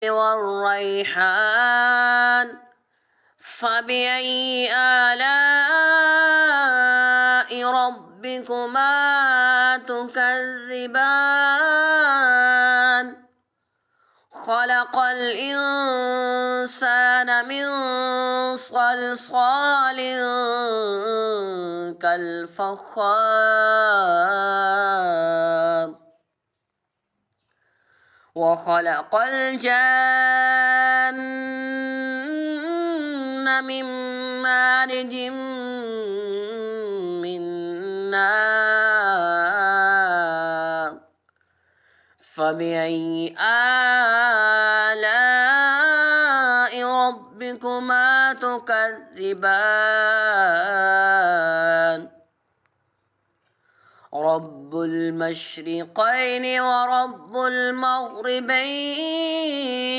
والريحان فبأي آلاء ربكما تكذبان خلق الإنسان من صلصال كالفخار وخلق الجن من مارج من نار فبأي آلاء ربكما تكذبان رب المشرقين ورب المغربين